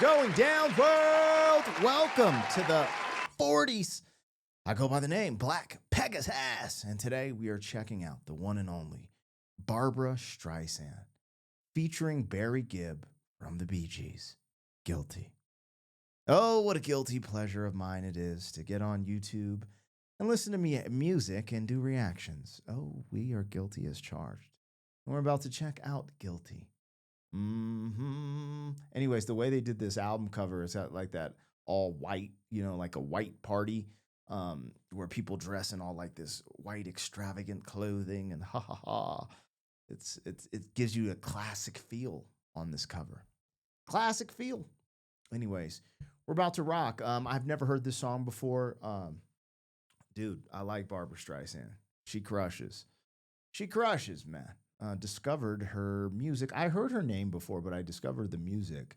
going down, world? Welcome to the 40s. I go by the name Black Pegasus, and today we are checking out the one and only Barbra Streisand, featuring Barry Gibb from the Bee Gees, Guilty. Oh, what a guilty pleasure of mine it is to get on YouTube and listen to music and do reactions. Oh, we are guilty as charged. And we're about to check out Guilty. Anyways, the way they did this album cover is like that all white, like a white party, where people dress in all like this white extravagant clothing and ha ha ha. It gives you a classic feel on this cover. Classic feel. Anyways, we're about to rock. I've never heard this song before. Dude, I like Barbra Streisand. She crushes. She crushes, man. Discovered her music. I heard her name before, but I discovered the music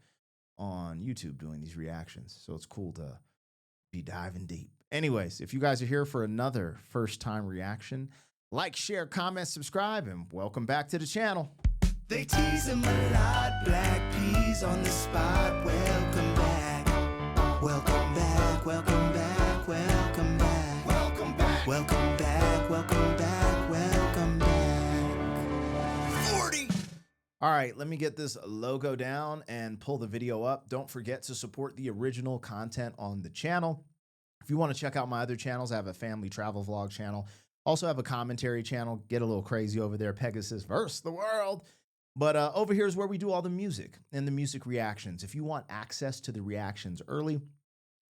on YouTube doing these reactions. So it's cool to be diving deep. Anyways, if you guys are here for another first time reaction, like, share, comment, subscribe, and welcome back to the channel. They tease him a lot, black peas on the spot. Welcome back, welcome back, welcome back, welcome back, welcome back, welcome back, welcome back, welcome back. 40. All right, let me get this logo down and pull the video up. Don't forget to support the original content on the channel. If you want to check out my other channels, I have a family travel vlog channel. Also have a commentary channel. Get a little crazy over there, Pegasus versus the world. But over here is where we do all the music and the music reactions. If you want access to the reactions early,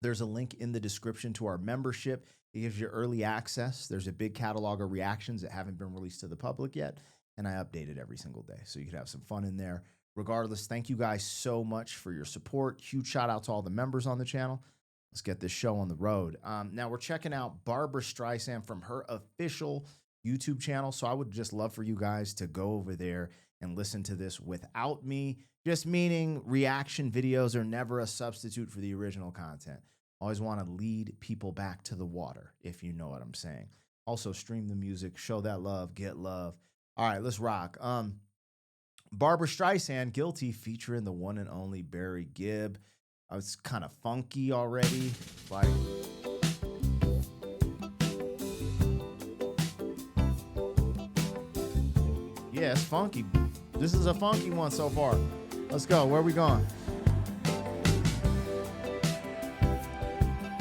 there's a link in the description to our membership. It gives you early access. There's a big catalog of reactions that haven't been released to the public yet, and I update it every single day, so you can have some fun in there. Regardless, thank you guys so much for your support. Huge shout out to all the members on the channel. Let's get this show on the road. Now we're checking out Barbra Streisand from her official YouTube channel, so I would just love for you guys to go over there and listen to this without me, just meaning reaction videos are never a substitute for the original content. Always want to lead people back to the water, if you know what I'm saying. Also, stream the music, show that love, get love. All right, let's rock. Barbra Streisand, Guilty, featuring the one and only Barry Gibb. It's kind of funky already. Like, yeah, it's funky. This is a funky one so far. Let's go. Where are we going?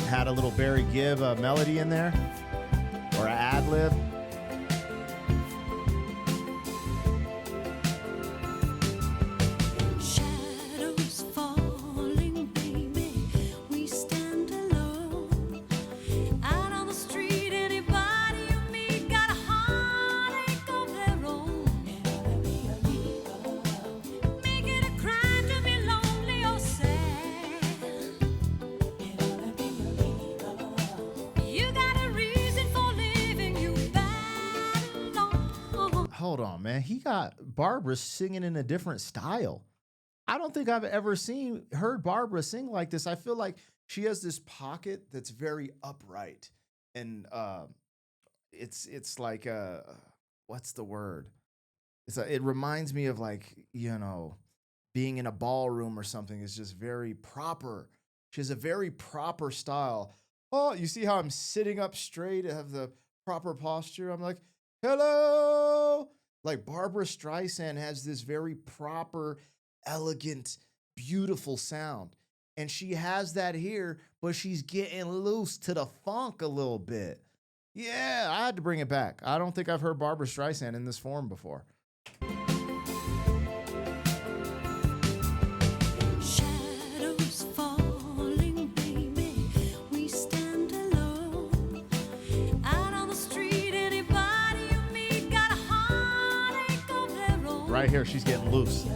Had a little Barry Gibb melody in there, or an ad lib. Hold on, man. He got Barbra singing in a different style. I don't think I've ever heard Barbra sing like this. I feel like she has this pocket that's very upright, and it's like what's the word? It reminds me of, like, being in a ballroom or something. It's just very proper. She has a very proper style. Oh, you see how I'm sitting up straight? I have the proper posture. I'm like, hello. Like, Barbra Streisand has this very proper, elegant, beautiful sound. And she has that here, but she's getting loose to the funk a little bit. Yeah, I had to bring it back. I don't think I've heard Barbra Streisand in this form before. Right here, she's getting loose.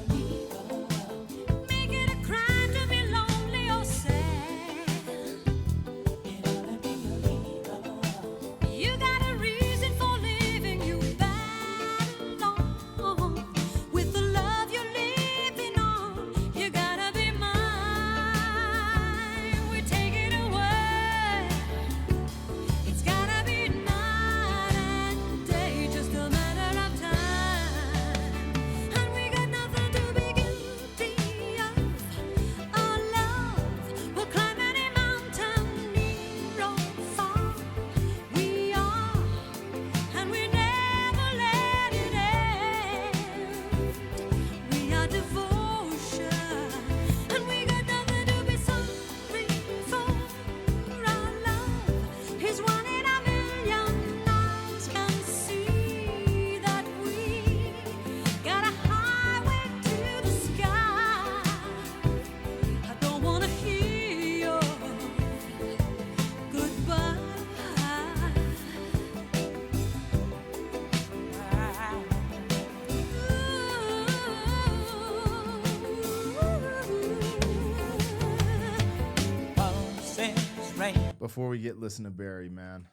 before we get listen to Barry, man.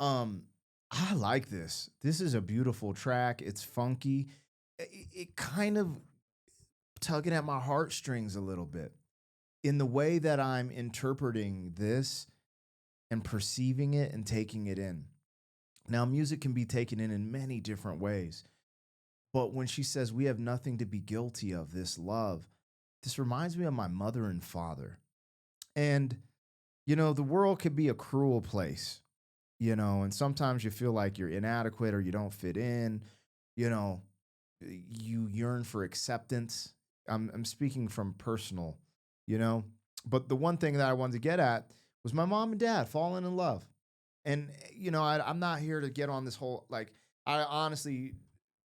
Um, I like this. This is a beautiful track. It's funky. It kind of tugging at my heartstrings a little bit in the way that I'm interpreting this and perceiving it and taking it in. Now, music can be taken in many different ways. But when she says, we have nothing to be guilty of, this love, this reminds me of my mother and father. And, the world could be a cruel place, and sometimes you feel like you're inadequate or you don't fit in, you know, you yearn for acceptance. I'm speaking from personal, you know, but the one thing that I wanted to get at was my mom and dad falling in love. And, I'm not here to get on this whole, like, I honestly,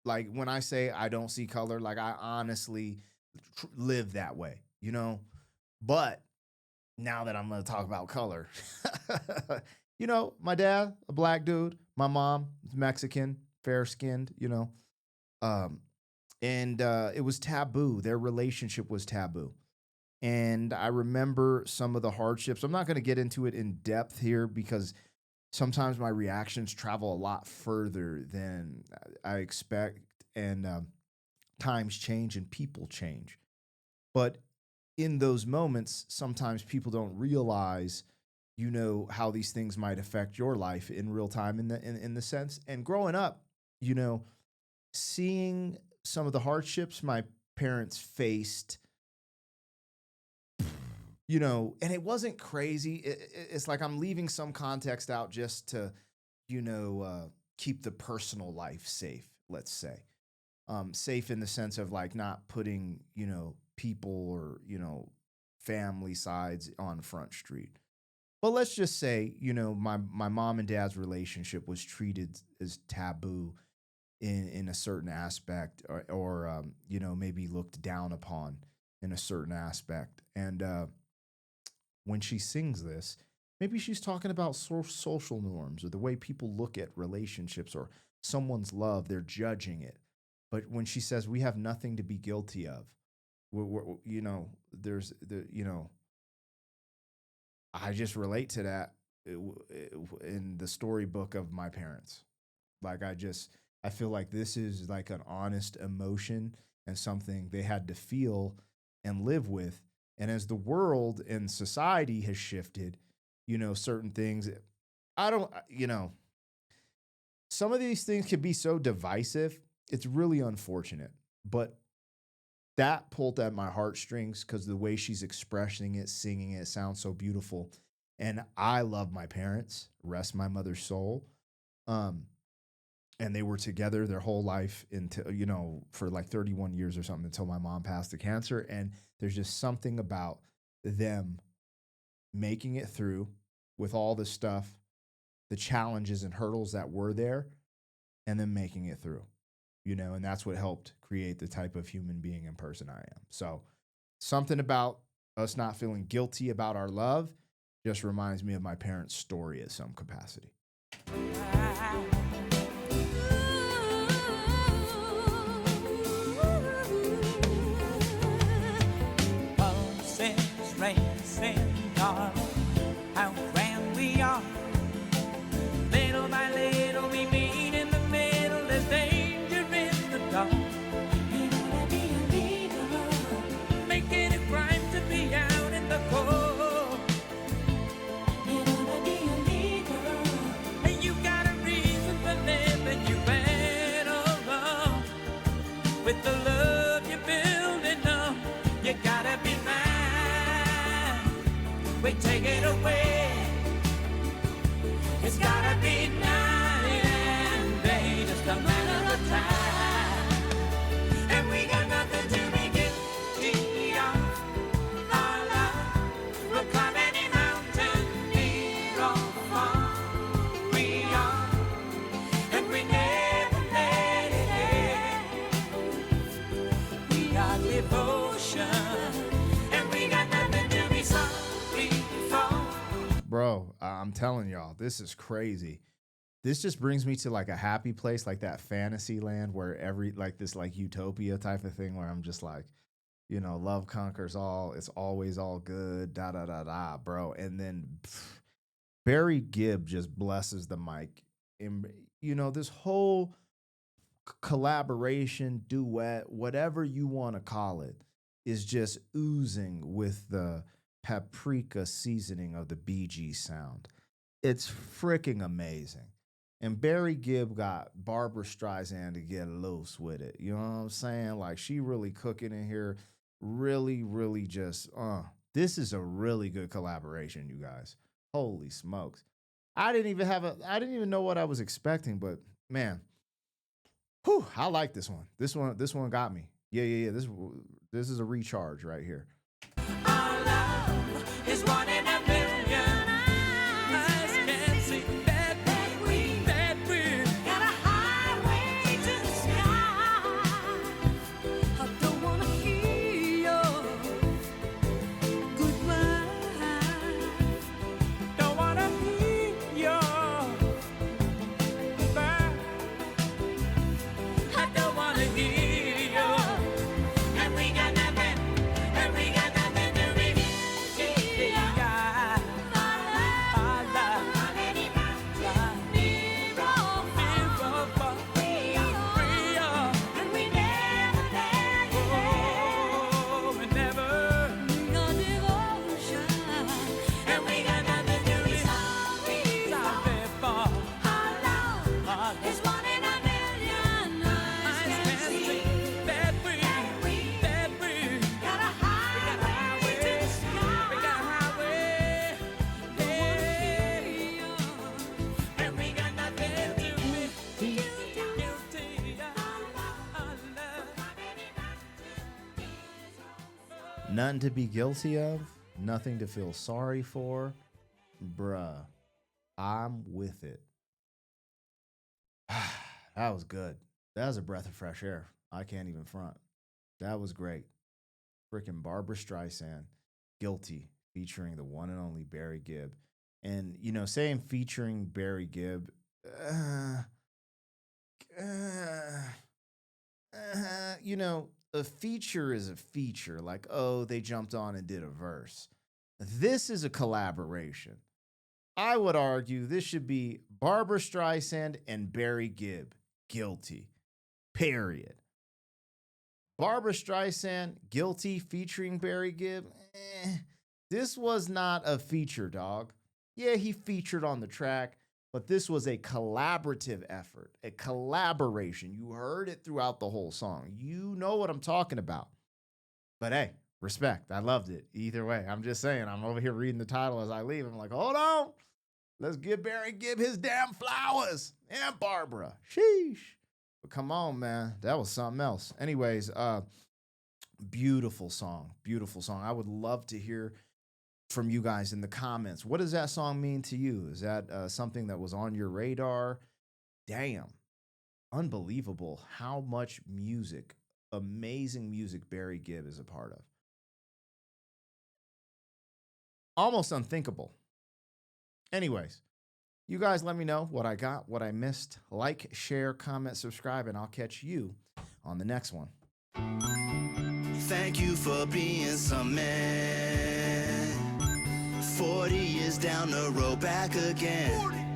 like, when I say I don't see color, like, I honestly live that way, But now that I'm going to talk about color, my dad, a black dude, my mom, Mexican, fair skinned, um, and it was taboo. Their relationship was taboo. And I remember some of the hardships. I'm not going to get into it in depth here because sometimes my reactions travel a lot further than I expect. And times change and people change. But in those moments, sometimes people don't realize, how these things might affect your life in real time in the sense. And growing up, seeing some of the hardships my parents faced, and it wasn't crazy. It's like I'm leaving some context out just to, keep the personal life safe, let's say. Safe in the sense of like not putting, people or, family sides on Front Street. But let's just say, my mom and dad's relationship was treated as taboo in a certain aspect or maybe looked down upon in a certain aspect. And when she sings this, maybe she's talking about social norms or the way people look at relationships or someone's love, they're judging it. But when she says we have nothing to be guilty of, there's I just relate to that in the storybook of my parents. Like I feel like this is like an honest emotion and something they had to feel and live with. And as the world and society has shifted, certain things, I don't, some of these things can be so divisive. It's really unfortunate. But that pulled at my heartstrings because the way she's expressing it, singing it, sounds so beautiful. And I love my parents, rest my mother's soul. And they were together their whole life until, for like 31 years or something until my mom passed of cancer. And there's just something about them making it through with all the stuff, the challenges and hurdles that were there, and then making it through, and that's what helped create the type of human being and person I am. So something about us not feeling guilty about our love just reminds me of my parents' story at some capacity. Racing, darling, how grand we are. Little by little we meet in the middle. There's danger in the dark. You wanna be a leader, making it crime to be out in the cold. You wanna be a leader, and you got a reason for living. You better run with the love you're building up. You gotta be mad. We take it away. It's gotta be night and day, just a matter of time. And we got nothing to be guilty of. Our love will climb any mountain, near or far. We are, and we never let it end. We are devotion, and we got nothing to be sorry. Bro, I'm telling y'all, this is crazy. This just brings me to like a happy place, like that fantasy land where this like utopia type of thing where I'm just like, love conquers all. It's always all good, da, da, da, da, bro. And then Barry Gibb just blesses the mic. And, this whole collaboration, duet, whatever you want to call it, is just oozing with the paprika seasoning of the BG sound. It's freaking amazing. And Barry Gibb got Barbra Streisand to get loose with it. You know what I'm saying? Like, she really cooking in here. Really, really just, this is a really good collaboration, you guys. Holy smokes. I didn't even know what I was expecting, but man, whew, I like this one. This one got me. Yeah. This is a recharge right here. Our love is one in a million. Eyes can't see that we got a highway to the sky. I don't wanna hear your goodbye. Don't wanna hear your goodbye. I don't wanna hear your. And we got nothing. And we got nothing to reveal. Our love. Real. And we never let it go. We never. Your devotion. And we got nothing to reveal. Sorry for. Our love is one in a million. Eyes can see that we got a highway to the sky. We got a highway. And we got nothing to be guilty of. Nothing to be guilty of, nothing to feel sorry for. Bruh, I'm with it. That was good. That was a breath of fresh air. I can't even front. That was great. Freaking Barbra Streisand, Guilty, featuring the one and only Barry Gibb. And, saying featuring Barry Gibb, a feature is a feature. Like, oh, they jumped on and did a verse. This is a collaboration. I would argue this should be Barbra Streisand and Barry Gibb, Guilty, period. Barbra Streisand, Guilty, featuring Barry Gibb. This was not a feature, dog. Yeah, he featured on the track, but this was a collaborative effort, a collaboration. You heard it throughout the whole song. You know what I'm talking about. But hey, respect. I loved it. Either way, I'm just saying, I'm over here reading the title as I leave. I'm like, hold on. Let's give Barry Gibb his damn flowers. And Barbara. Sheesh. But come on, man. That was something else. Anyways, beautiful song. Beautiful song. I would love to hear from you guys in the comments. What does that song mean to you? Is that something that was on your radar? Damn. Unbelievable how much music, amazing music Barry Gibb is a part of. Almost unthinkable. Anyways, you guys let me know what I got, what I missed. Like, share, comment, subscribe, and I'll catch you on the next one. Thank you for being some man. 40 years down the road, back again.